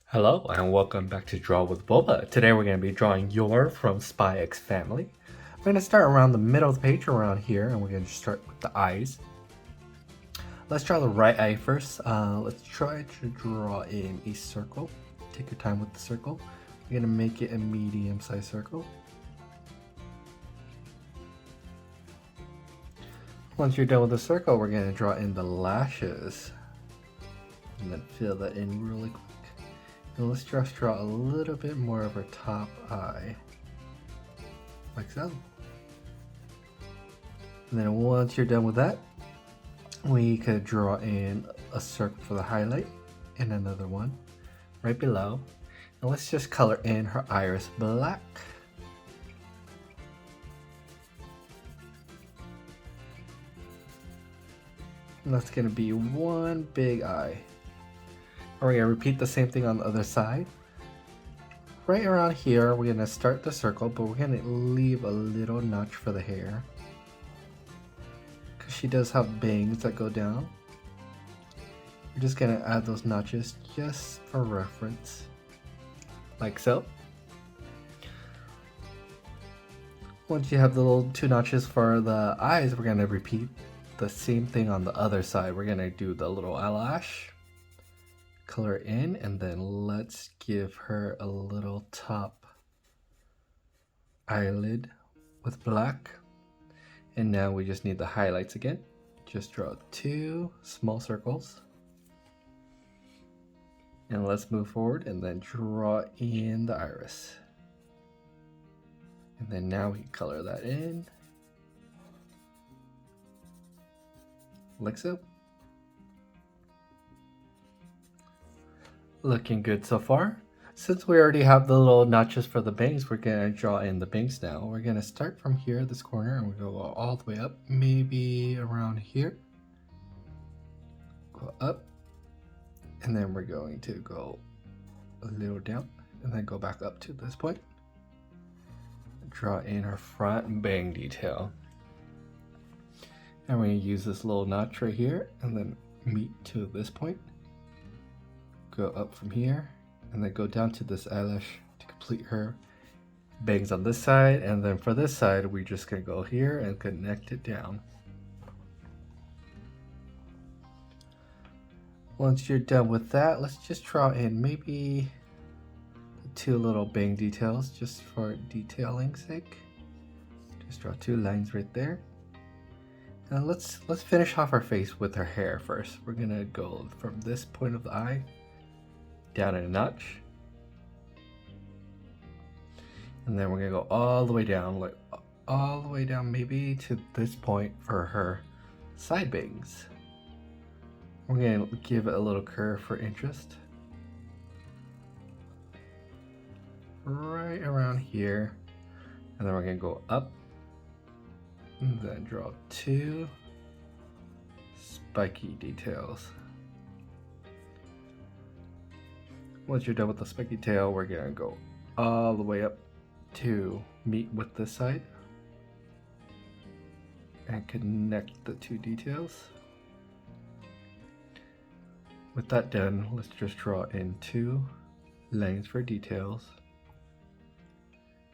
Hello and welcome back to Draw with Boba. Today we're going to be drawing Yor from Spy X Family. We're going to start around the middle of the page, around here, and we're going to start with the eyes. Let's draw the right eye first. Let's try to draw in a circle. Take your time with the circle. We're going to make it a medium-sized circle. Once you're done with the circle, we're going to draw in the lashes. And then fill that in really quick. And let's just draw a little bit more of her top eye, like so. And then once you're done with that, we could draw in a circle for the highlight and another one right below. And let's just color in her iris black. And that's gonna be one big eye. We're going to repeat the same thing on the other side. Right around here, we're going to start the circle, but we're going to leave a little notch for the hair. Because she does have bangs that go down. We're just going to add those notches just for reference. Like so. Once you have the little two notches for the eyes, we're going to repeat the same thing on the other side. We're going to do the little eyelash. Color in, and then let's give her a little top eyelid with black. And now we just need the highlights again. Just draw two small circles. And let's move forward and then draw in the iris. And then now we can color that in. Like so. Looking good so far. Since we already have the little notches for the bangs, we're gonna draw in the bangs now. We're gonna start from here, this corner, and we go all the way up, maybe around here. Go up, and then we're going to go a little down, and then go back up to this point. Draw in our front bang detail. And we're gonna use this little notch right here, and then meet to this point. Go up from here and then go down to this eyelash to complete her bangs on this side, and then for this side we're just gonna go here and connect it down. Once you're done with that, let's just draw in maybe two little bang details just for detailing's sake. Just draw two lines right there. And let's finish off our face with her hair first. We're gonna go from this point of the eye down a notch, and then we're gonna go all the way down, like all the way down maybe to this point for her side bangs. We're gonna give it a little curve for interest right around here, and then we're gonna go up and then draw two spiky details. Once you're done with the spiky tail, we're gonna go all the way up to meet with this side and connect the two details. With that done, let's just draw in two lines for details.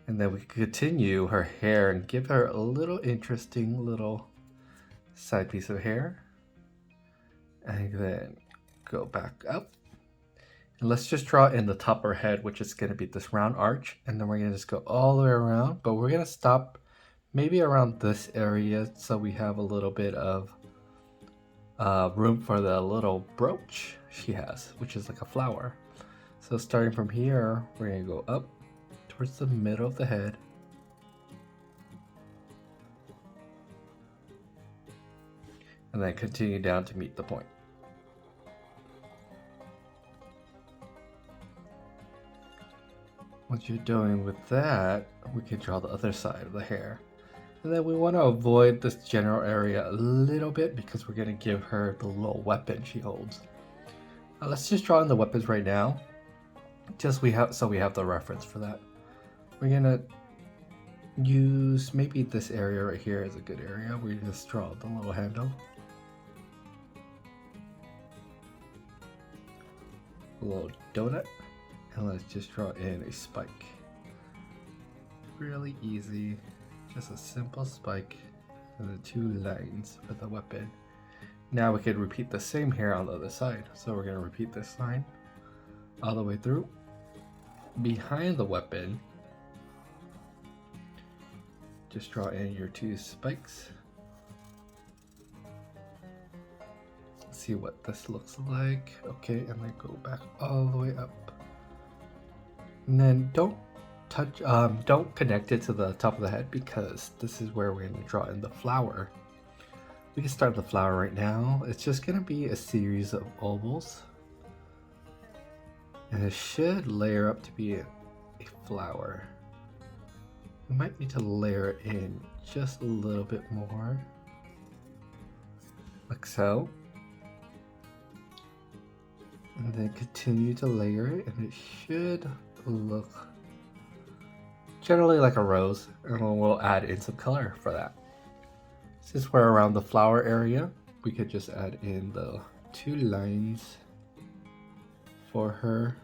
And then we continue her hair and give her a little interesting little side piece of hair. And then go back up. And let's just draw in the top of her head, which is going to be this round arch, and then we're going to just go all the way around, but we're going to stop maybe around this area so we have a little bit of room for the little brooch she has, which is like a flower. So starting from here, we're going to go up towards the middle of the head. And then continue down to meet the point. Once you're done with that, we can draw the other side of the hair. And then we want to avoid this general area a little bit because we're going to give her the little weapon she holds. Let's just draw in the weapons right now. So we have the reference for that. We're going to use maybe this area right here is a good area. We just draw the little handle. A little donut. And let's just draw in a spike. Really easy, just a simple spike and the 2 lines for the weapon. Now we could repeat the same here on the other side. So we're going to repeat this line all the way through. Behind the weapon, just draw in your 2 spikes. See what this looks like. Okay, and then go back all the way up. And then don't connect it to the top of the head, because this is where we're going to draw in the flower. We can start the flower right now. It's just going to be a series of ovals. And it should layer up to be a flower. We might need to layer it in just a little bit more. Like so. And then continue to layer it, and it should look generally like a rose, and we'll add in some color for that. Since we're around the flower area, we could just add in the 2 lines for her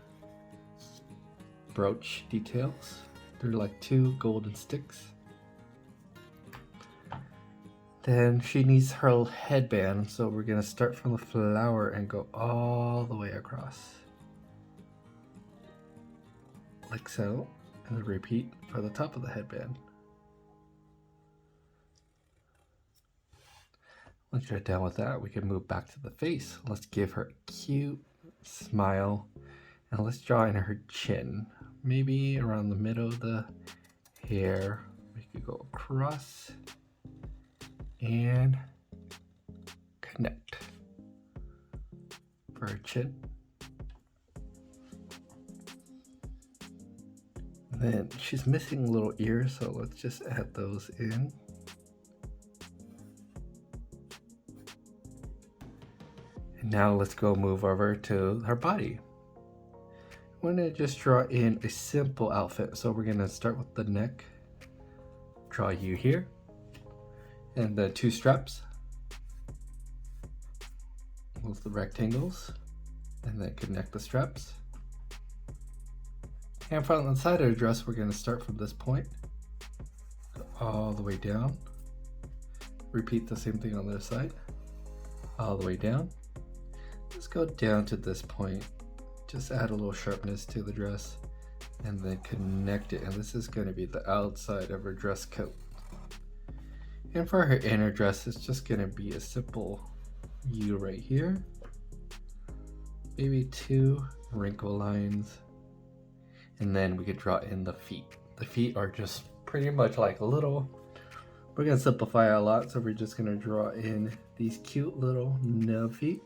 brooch details. They're like 2 golden sticks. Then she needs her headband, so we're gonna start from the flower and go all the way across. Like so, and then repeat for the top of the headband. Once you're done with that, we can move back to the face. Let's give her a cute smile, and let's draw in her chin. Maybe around the middle of the hair. We could go across and connect for her chin. And then she's missing little ears, so let's just add those in. And now let's go move over to her body. I'm going to just draw in a simple outfit. So we're going to start with the neck. Draw you here. And the 2 straps with the rectangles, and then connect the straps. And from the side of the dress, we're going to start from this point, go all the way down. Repeat the same thing on the other side, all the way down. Let's go down to this point, just add a little sharpness to the dress, and then connect it. And this is going to be the outside of her dress coat. And for her inner dress, it's just going to be a simple U right here. Maybe 2 wrinkle lines. And then we could draw in the feet. The feet are just pretty much like a little, we're going to simplify a lot, so we're just going to draw in these cute little nub feet.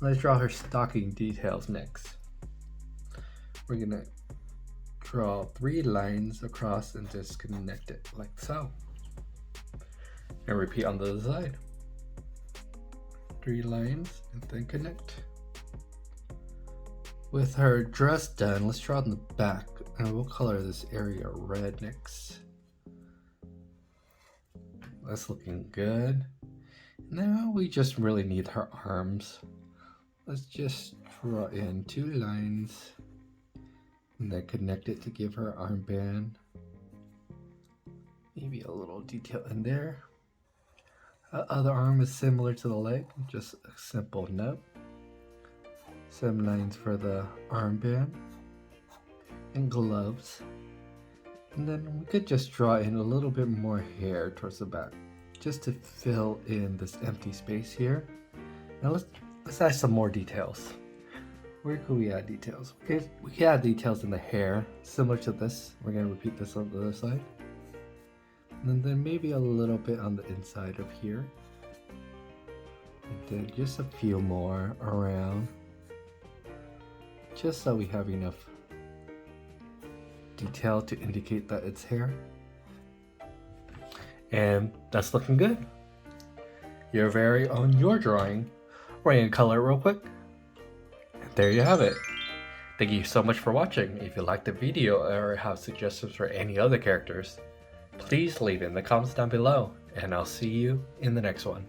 Let's draw her stocking details next. We're going to draw 3 lines across and just connect it like so. And repeat on the other side. 3 lines and then connect. With her dress done, let's draw on the back, and we'll color this area red next. That's looking good. Now we just really need her arms. Let's just draw in 2 lines and then connect it to give her armband. Maybe a little detail in there. Other arm is similar to the leg, just a simple nub. Some lines for the armband and gloves. And then we could just draw in a little bit more hair towards the back, just to fill in this empty space here. Now let's add some more details. Where could we add details? Okay, we can add details in the hair, similar to this. We're gonna repeat this on the other side. And then maybe a little bit on the inside of here. And then just a few more around. Just so we have enough detail to indicate that it's hair. And that's looking good. Your very own Yor drawing. We're gonna color it real quick. And there you have it. Thank you so much for watching. If you liked the video or have suggestions for any other characters, please leave it in the comments down below, and I'll see you in the next one.